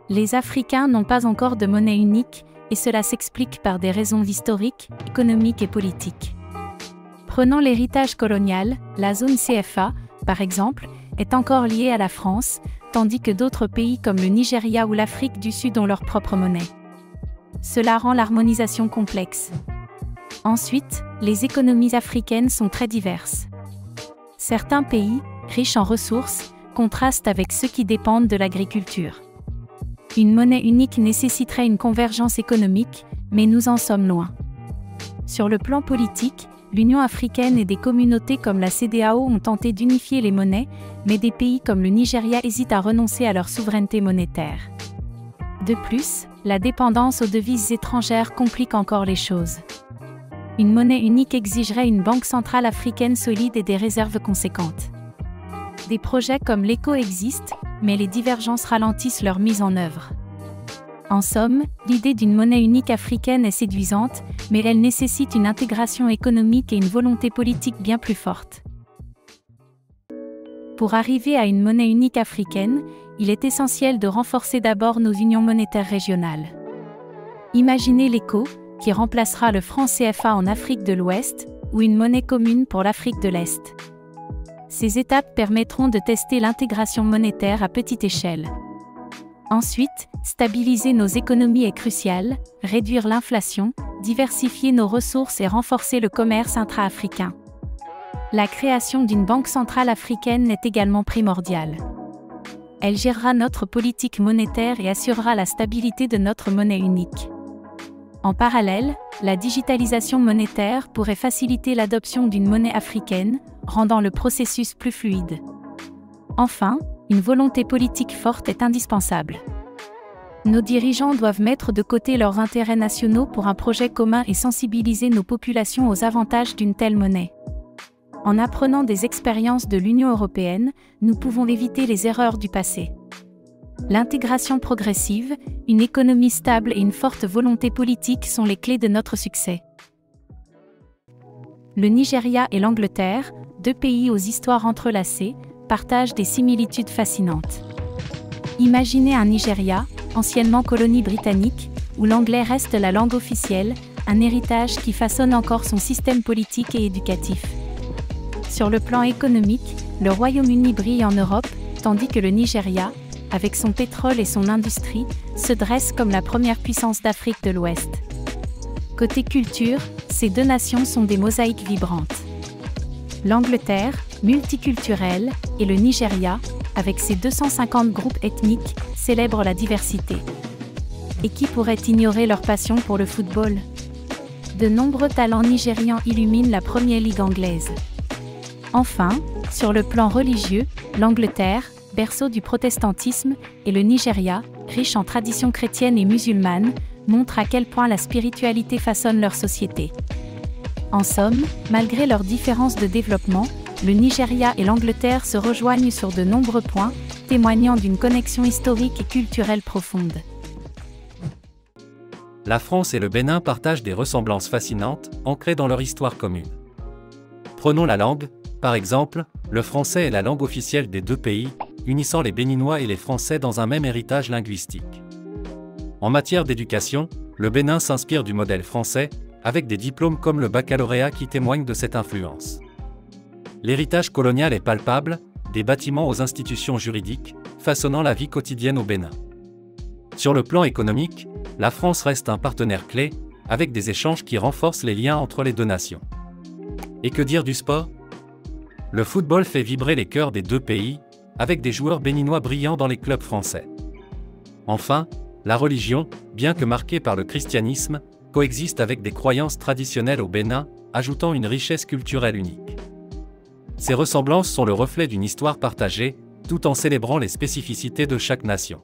Les Africains n'ont pas encore de monnaie unique, et cela s'explique par des raisons historiques, économiques et politiques. Prenons l'héritage colonial, la zone CFA, par exemple, est encore liée à la France, tandis que d'autres pays comme le Nigeria ou l'Afrique du Sud ont leur propre monnaie. Cela rend l'harmonisation complexe. Ensuite, les économies africaines sont très diverses. Certains pays, riches en ressources, contrastent avec ceux qui dépendent de l'agriculture. Une monnaie unique nécessiterait une convergence économique, mais nous en sommes loin. Sur le plan politique, l'Union africaine et des communautés comme la CEDEAO ont tenté d'unifier les monnaies, mais des pays comme le Nigeria hésitent à renoncer à leur souveraineté monétaire. De plus, la dépendance aux devises étrangères complique encore les choses. Une monnaie unique exigerait une banque centrale africaine solide et des réserves conséquentes. Des projets comme l'ECO existent, mais les divergences ralentissent leur mise en œuvre. En somme, l'idée d'une monnaie unique africaine est séduisante, mais elle nécessite une intégration économique et une volonté politique bien plus forte. Pour arriver à une monnaie unique africaine, il est essentiel de renforcer d'abord nos unions monétaires régionales. Imaginez l'ECO, qui remplacera le franc CFA en Afrique de l'Ouest, ou une monnaie commune pour l'Afrique de l'Est. Ces étapes permettront de tester l'intégration monétaire à petite échelle. Ensuite, stabiliser nos économies est crucial, réduire l'inflation, diversifier nos ressources et renforcer le commerce intra-africain. La création d'une banque centrale africaine est également primordiale. Elle gérera notre politique monétaire et assurera la stabilité de notre monnaie unique. En parallèle, la digitalisation monétaire pourrait faciliter l'adoption d'une monnaie africaine, rendant le processus plus fluide. Enfin, une volonté politique forte est indispensable. Nos dirigeants doivent mettre de côté leurs intérêts nationaux pour un projet commun et sensibiliser nos populations aux avantages d'une telle monnaie. En apprenant des expériences de l'Union européenne, nous pouvons éviter les erreurs du passé. L'intégration progressive, une économie stable et une forte volonté politique sont les clés de notre succès. Le Nigeria et l'Angleterre, deux pays aux histoires entrelacées, partagent des similitudes fascinantes. Imaginez un Nigeria, anciennement colonie britannique, où l'anglais reste la langue officielle, un héritage qui façonne encore son système politique et éducatif. Sur le plan économique, le Royaume-Uni brille en Europe, tandis que le Nigeria, avec son pétrole et son industrie, se dresse comme la première puissance d'Afrique de l'Ouest. Côté culture, ces deux nations sont des mosaïques vibrantes. L'Angleterre, multiculturelle, et le Nigeria, avec ses 250 groupes ethniques, célèbrent la diversité. Et qui pourrait ignorer leur passion pour le football ? De nombreux talents nigérians illuminent la Premier Ligue anglaise. Enfin, sur le plan religieux, l'Angleterre, berceau du protestantisme, et le Nigeria, riche en traditions chrétiennes et musulmanes, montrent à quel point la spiritualité façonne leur société. En somme, malgré leurs différences de développement, le Nigeria et l'Angleterre se rejoignent sur de nombreux points, témoignant d'une connexion historique et culturelle profonde. La France et le Bénin partagent des ressemblances fascinantes, ancrées dans leur histoire commune. Prenons la langue, par exemple, le français est la langue officielle des deux pays, unissant les Béninois et les Français dans un même héritage linguistique. En matière d'éducation, le Bénin s'inspire du modèle français, avec des diplômes comme le baccalauréat qui témoignent de cette influence. L'héritage colonial est palpable, des bâtiments aux institutions juridiques, façonnant la vie quotidienne au Bénin. Sur le plan économique, la France reste un partenaire clé, avec des échanges qui renforcent les liens entre les deux nations. Et que dire du sport ? Le football fait vibrer les cœurs des deux pays, avec des joueurs béninois brillants dans les clubs français. Enfin, la religion, bien que marquée par le christianisme, coexiste avec des croyances traditionnelles au Bénin, ajoutant une richesse culturelle unique. Ces ressemblances sont le reflet d'une histoire partagée, tout en célébrant les spécificités de chaque nation.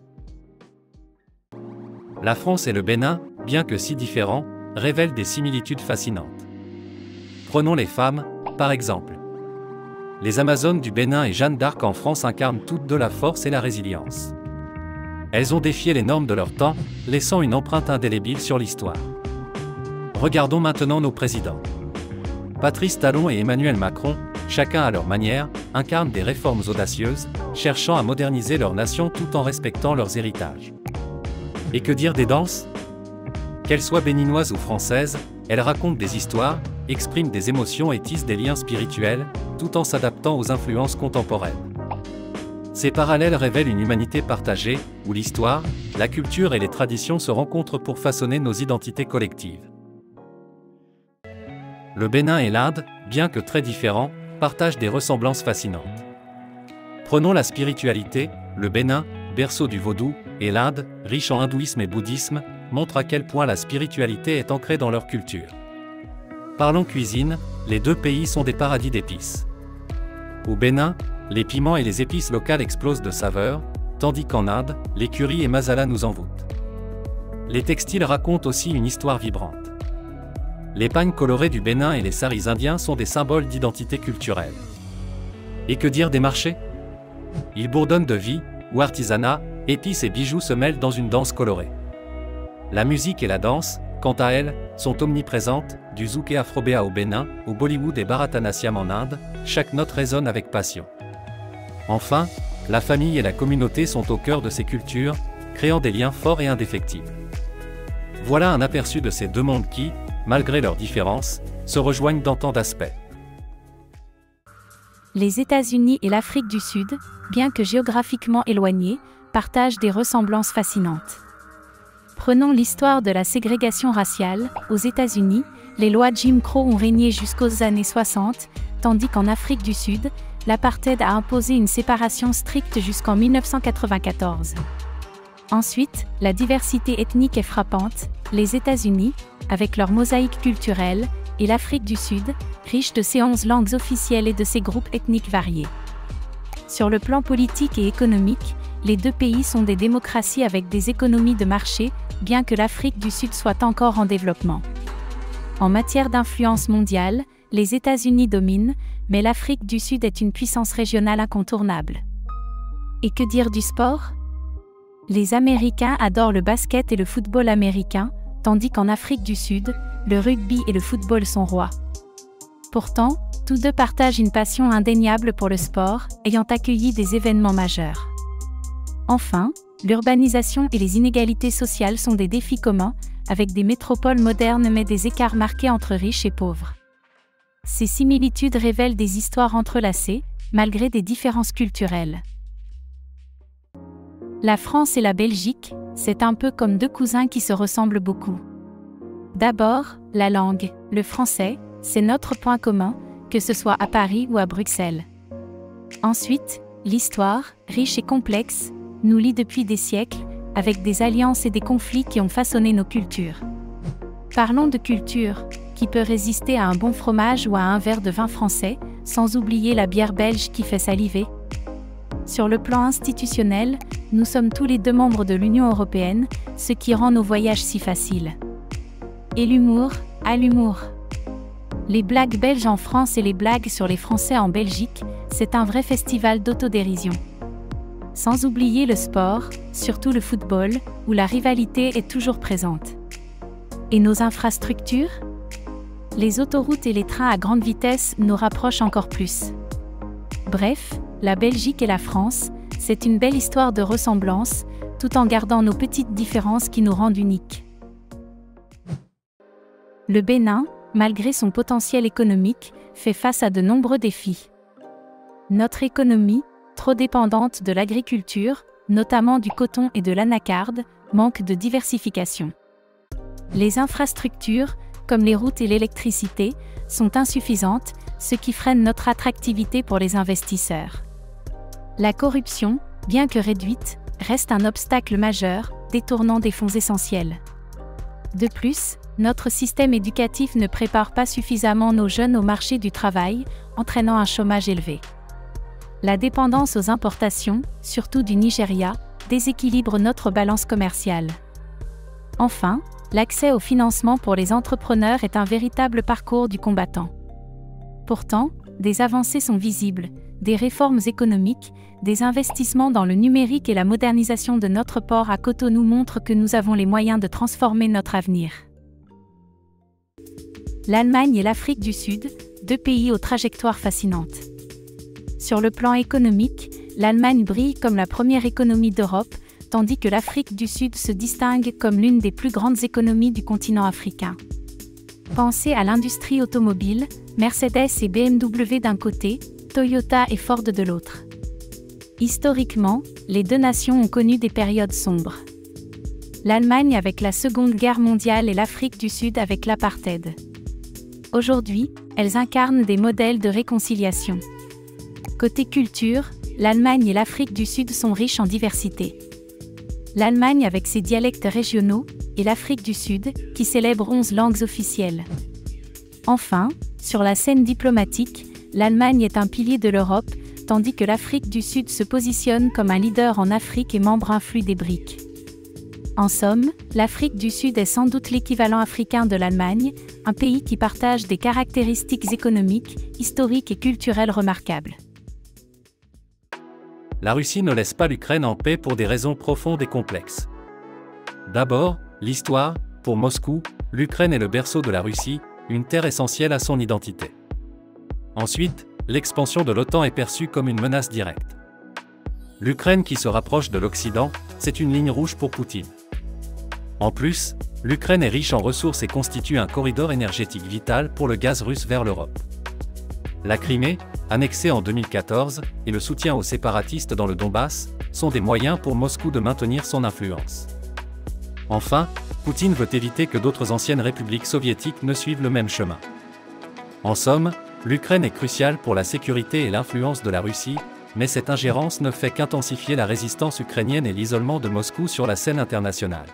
La France et le Bénin, bien que si différents, révèlent des similitudes fascinantes. Prenons les femmes, par exemple. Les Amazones du Bénin et Jeanne d'Arc en France incarnent toutes de la force et la résilience. Elles ont défié les normes de leur temps, laissant une empreinte indélébile sur l'histoire. Regardons maintenant nos présidents. Patrice Talon et Emmanuel Macron, chacun à leur manière, incarnent des réformes audacieuses, cherchant à moderniser leur nation tout en respectant leurs héritages. Et que dire des danses? Qu'elles soient béninoises ou françaises, elles racontent des histoires, expriment des émotions et tissent des liens spirituels, tout en s'adaptant aux influences contemporaines. Ces parallèles révèlent une humanité partagée, où l'histoire, la culture et les traditions se rencontrent pour façonner nos identités collectives. Le Bénin et l'Inde, bien que très différents, partagent des ressemblances fascinantes. Prenons la spiritualité, le Bénin, berceau du vaudou, et l'Inde, riche en hindouisme et bouddhisme, montre à quel point la spiritualité est ancrée dans leur culture. Parlons cuisine, les deux pays sont des paradis d'épices. Au Bénin, les piments et les épices locales explosent de saveurs, tandis qu'en Inde, les currys et masala nous envoûtent. Les textiles racontent aussi une histoire vibrante. Les pagnes colorées du Bénin et les saris indiens sont des symboles d'identité culturelle. Et que dire des marchés? Ils bourdonnent de vie, où artisanat, épices et bijoux se mêlent dans une danse colorée. La musique et la danse, quant à elles, sont omniprésentes, du zouk et afrobéa au Bénin, au Bollywood et Bharatanatyam en Inde, chaque note résonne avec passion. Enfin, la famille et la communauté sont au cœur de ces cultures, créant des liens forts et indéfectibles. Voilà un aperçu de ces deux mondes qui, malgré leurs différences, se rejoignent dans tant d'aspects. Les États-Unis et l'Afrique du Sud, bien que géographiquement éloignés, partagent des ressemblances fascinantes. Prenons l'histoire de la ségrégation raciale. Aux États-Unis, les lois Jim Crow ont régné jusqu'aux années 60, tandis qu'en Afrique du Sud, l'apartheid a imposé une séparation stricte jusqu'en 1994. Ensuite, la diversité ethnique est frappante. Les États-Unis, avec leur mosaïque culturelle, et l'Afrique du Sud, riche de ses 11 langues officielles et de ses groupes ethniques variés. Sur le plan politique et économique, les deux pays sont des démocraties avec des économies de marché, bien que l'Afrique du Sud soit encore en développement. En matière d'influence mondiale, les États-Unis dominent, mais l'Afrique du Sud est une puissance régionale incontournable. Et que dire du sport? Les Américains adorent le basket et le football américain, tandis qu'en Afrique du Sud, le rugby et le football sont rois. Pourtant, tous deux partagent une passion indéniable pour le sport, ayant accueilli des événements majeurs. Enfin, l'urbanisation et les inégalités sociales sont des défis communs, avec des métropoles modernes mais des écarts marqués entre riches et pauvres. Ces similitudes révèlent des histoires entrelacées, malgré des différences culturelles. La France et la Belgique, c'est un peu comme deux cousins qui se ressemblent beaucoup. D'abord, la langue, le français, c'est notre point commun, que ce soit à Paris ou à Bruxelles. Ensuite, l'histoire, riche et complexe, nous lie depuis des siècles, avec des alliances et des conflits qui ont façonné nos cultures. Parlons de culture, qui peut résister à un bon fromage ou à un verre de vin français, sans oublier la bière belge qui fait saliver. Sur le plan institutionnel, nous sommes tous les deux membres de l'Union européenne, ce qui rend nos voyages si faciles. Et l'humour, à l'humour. Les blagues belges en France et les blagues sur les Français en Belgique, c'est un vrai festival d'autodérision. Sans oublier le sport, surtout le football, où la rivalité est toujours présente. Et nos infrastructures? Les autoroutes et les trains à grande vitesse nous rapprochent encore plus. Bref, la Belgique et la France, c'est une belle histoire de ressemblance, tout en gardant nos petites différences qui nous rendent uniques. Le Bénin, malgré son potentiel économique, fait face à de nombreux défis. Notre économie, trop dépendante de l'agriculture, notamment du coton et de l'anacarde, manque de diversification. Les infrastructures, comme les routes et l'électricité, sont insuffisantes, ce qui freine notre attractivité pour les investisseurs. La corruption, bien que réduite, reste un obstacle majeur, détournant des fonds essentiels. De plus, notre système éducatif ne prépare pas suffisamment nos jeunes au marché du travail, entraînant un chômage élevé. La dépendance aux importations, surtout du Nigeria, déséquilibre notre balance commerciale. Enfin, l'accès au financement pour les entrepreneurs est un véritable parcours du combattant. Pourtant, des avancées sont visibles, des réformes économiques, des investissements dans le numérique et la modernisation de notre port à Cotonou montrent que nous avons les moyens de transformer notre avenir. L'Allemagne et l'Afrique du Sud, deux pays aux trajectoires fascinantes. Sur le plan économique, l'Allemagne brille comme la première économie d'Europe, tandis que l'Afrique du Sud se distingue comme l'une des plus grandes économies du continent africain. Pensez à l'industrie automobile, Mercedes et BMW d'un côté, Toyota et Ford de l'autre. Historiquement, les deux nations ont connu des périodes sombres. L'Allemagne avec la Seconde Guerre mondiale et l'Afrique du Sud avec l'apartheid. Aujourd'hui, elles incarnent des modèles de réconciliation. Côté culture, l'Allemagne et l'Afrique du Sud sont riches en diversité. L'Allemagne avec ses dialectes régionaux, et l'Afrique du Sud, qui célèbre 11 langues officielles. Enfin, sur la scène diplomatique, l'Allemagne est un pilier de l'Europe, tandis que l'Afrique du Sud se positionne comme un leader en Afrique et membre influent des BRICS. En somme, l'Afrique du Sud est sans doute l'équivalent africain de l'Allemagne, un pays qui partage des caractéristiques économiques, historiques et culturelles remarquables. La Russie ne laisse pas l'Ukraine en paix pour des raisons profondes et complexes. D'abord, l'histoire. Pour Moscou, l'Ukraine est le berceau de la Russie, une terre essentielle à son identité. Ensuite, l'expansion de l'OTAN est perçue comme une menace directe. L'Ukraine qui se rapproche de l'Occident, c'est une ligne rouge pour Poutine. En plus, l'Ukraine est riche en ressources et constitue un corridor énergétique vital pour le gaz russe vers l'Europe. La Crimée, annexée en 2014, et le soutien aux séparatistes dans le Donbass, sont des moyens pour Moscou de maintenir son influence. Enfin, Poutine veut éviter que d'autres anciennes républiques soviétiques ne suivent le même chemin. En somme, l'Ukraine est cruciale pour la sécurité et l'influence de la Russie, mais cette ingérence ne fait qu'intensifier la résistance ukrainienne et l'isolement de Moscou sur la scène internationale.